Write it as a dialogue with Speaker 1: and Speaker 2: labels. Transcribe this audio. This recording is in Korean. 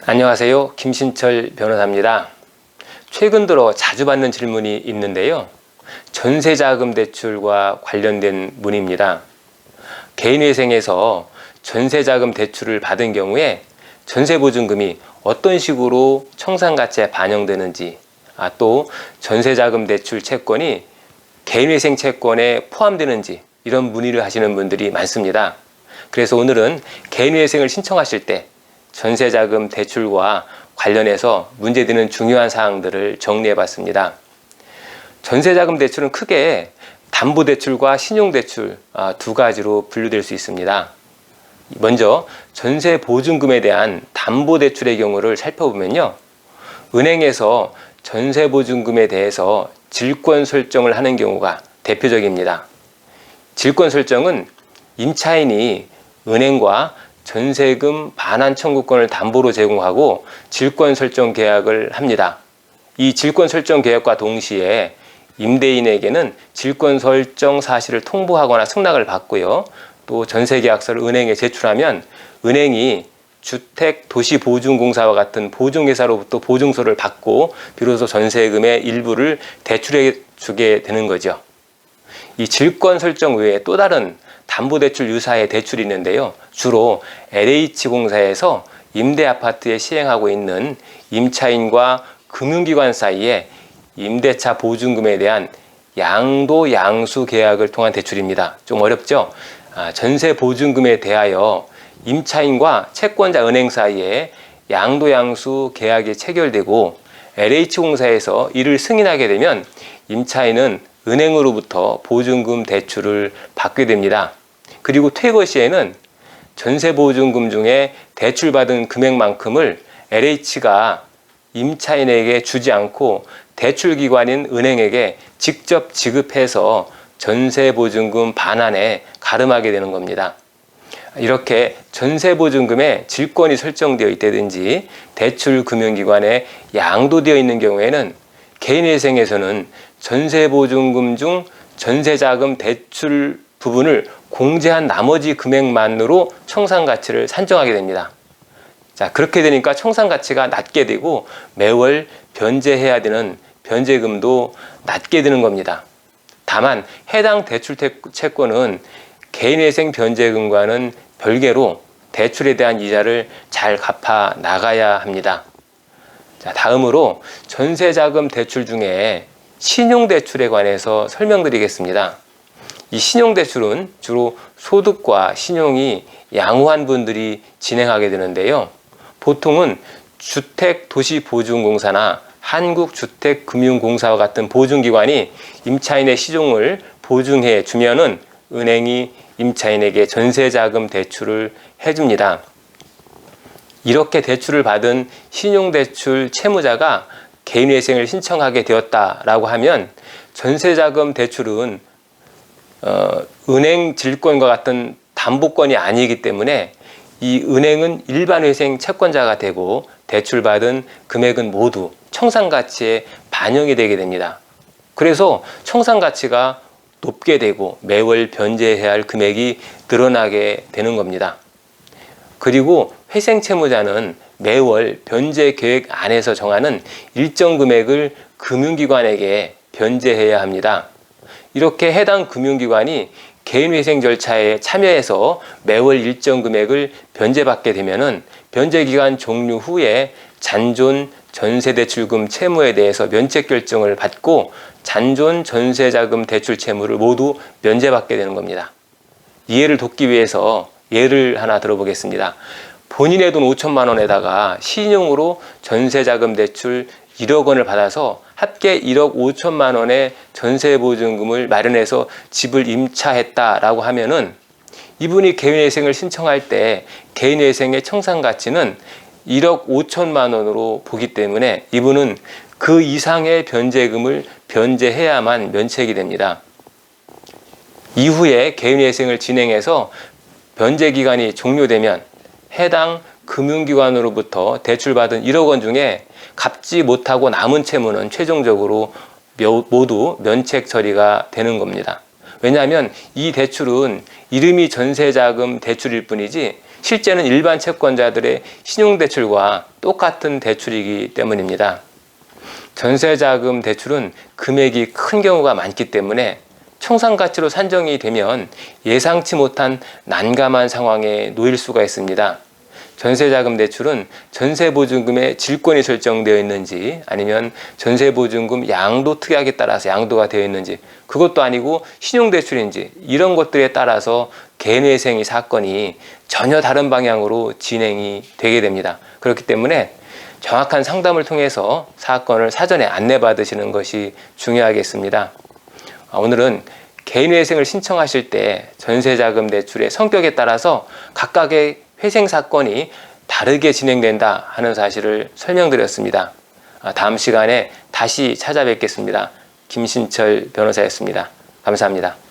Speaker 1: 안녕하세요. 김신철 변호사입니다. 최근 들어 자주 받는 질문이 있는데요. 전세자금 대출과 관련된 문의입니다. 개인회생에서 전세자금 대출을 받은 경우에 전세보증금이 어떤 식으로 청산가치에 반영되는지, 또 전세자금 대출 채권이 개인회생 채권에 포함되는지 이런 문의를 하시는 분들이 많습니다. 그래서 오늘은 개인회생을 신청하실 때 전세자금 대출과 관련해서 문제되는 중요한 사항들을 정리해 봤습니다. 전세자금 대출은 크게 담보대출과 신용대출 두 가지로 분류될 수 있습니다. 먼저 전세보증금에 대한 담보대출의 경우를 살펴보면요. 은행에서 전세보증금에 대해서 질권 설정을 하는 경우가 대표적입니다. 질권 설정은 임차인이 은행과 전세금 반환 청구권을 담보로 제공하고 질권 설정 계약을 합니다. 이 질권 설정 계약과 동시에 임대인에게는 질권 설정 사실을 통보하거나 승낙을 받고요. 또 전세계약서를 은행에 제출하면 은행이 주택도시보증공사와 같은 보증회사로부터 보증서를 받고 비로소 전세금의 일부를 대출해 주게 되는 거죠. 이 질권 설정 외에 또 다른 담보대출 유사의 대출이 있는데요. 주로 LH공사에서 임대아파트에 시행하고 있는 임차인과 금융기관 사이에 임대차 보증금에 대한 양도양수 계약을 통한 대출입니다. 좀 어렵죠? 전세보증금에 대하여 임차인과 채권자 은행 사이에 양도양수 계약이 체결되고 LH공사에서 이를 승인하게 되면 임차인은 은행으로부터 보증금 대출을 받게 됩니다. 그리고 퇴거 시에는 전세보증금 중에 대출받은 금액만큼을 LH가 임차인에게 주지 않고 대출기관인 은행에게 직접 지급해서 전세보증금 반환에 가름하게 되는 겁니다. 이렇게 전세보증금에 질권이 설정되어 있다든지 대출금융기관에 양도되어 있는 경우에는 개인회생에서는 전세보증금 중 전세자금 대출 부분을 공제한 나머지 금액만으로 청산가치를 산정하게 됩니다. 자, 그렇게 되니까 청산가치가 낮게 되고 매월 변제해야 되는 변제금도 낮게 되는 겁니다. 다만 해당 대출 채권은 개인회생 변제금과는 별개로 대출에 대한 이자를 잘 갚아 나가야 합니다. 자, 다음으로 전세자금 대출 중에 신용대출에 관해서 설명드리겠습니다. 이 신용대출은 주로 소득과 신용이 양호한 분들이 진행하게 되는데요. 보통은 주택도시보증공사나 한국주택금융공사와 같은 보증기관이 임차인의 시종을 보증해 주면은 은행이 임차인에게 전세자금 대출을 해줍니다. 이렇게 대출을 받은 신용대출 채무자가 개인회생을 신청하게 되었다라고 하면 전세자금 대출은 은행 질권과 같은 담보권이 아니기 때문에 이 은행은 일반회생 채권자가 되고 대출받은 금액은 모두 청산가치에 반영이 되게 됩니다. 그래서 청산가치가 높게 되고 매월 변제해야 할 금액이 늘어나게 되는 겁니다. 그리고 회생채무자는 매월 변제 계획 안에서 정하는 일정 금액을 금융기관에게 변제해야 합니다. 이렇게 해당 금융기관이 개인회생 절차에 참여해서 매월 일정 금액을 변제받게 되면은 변제기간 종료 후에 잔존 전세대출금 채무에 대해서 면책 결정을 받고 잔존 전세자금 대출 채무를 모두 면제받게 되는 겁니다. 이해를 돕기 위해서 예를 하나 들어보겠습니다. 본인의 돈 5천만 원에다가 신용으로 전세자금 대출 1억 원을 받아서 합계 1억 5천만 원의 전세보증금을 마련해서 집을 임차했다라고 하면은 이분이 개인회생을 신청할 때 개인회생의 청산가치는 1억 5천만 원으로 보기 때문에 이분은 그 이상의 변제금을 변제해야만 면책이 됩니다. 이후에 개인회생을 진행해서 변제기간이 종료되면 해당 금융기관으로부터 대출받은 1억 원 중에 갚지 못하고 남은 채무는 최종적으로 모두 면책 처리가 되는 겁니다. 왜냐하면 이 대출은 이름이 전세자금 대출일 뿐이지 실제는 일반 채권자들의 신용대출과 똑같은 대출이기 때문입니다. 전세자금 대출은 금액이 큰 경우가 많기 때문에 청산가치로 산정이 되면 예상치 못한 난감한 상황에 놓일 수가 있습니다. 전세자금 대출은 전세보증금의 질권이 설정되어 있는지 아니면 전세보증금 양도 특약에 따라서 양도가 되어 있는지 그것도 아니고 신용대출인지 이런 것들에 따라서 개인회생의 사건이 전혀 다른 방향으로 진행이 되게 됩니다. 그렇기 때문에 정확한 상담을 통해서 사건을 사전에 안내받으시는 것이 중요하겠습니다. 오늘은 개인회생을 신청하실 때 전세자금 대출의 성격에 따라서 각각의 회생 사건이 다르게 진행된다 하는 사실을 설명드렸습니다. 다음 시간에 다시 찾아뵙겠습니다. 김신철 변호사였습니다. 감사합니다.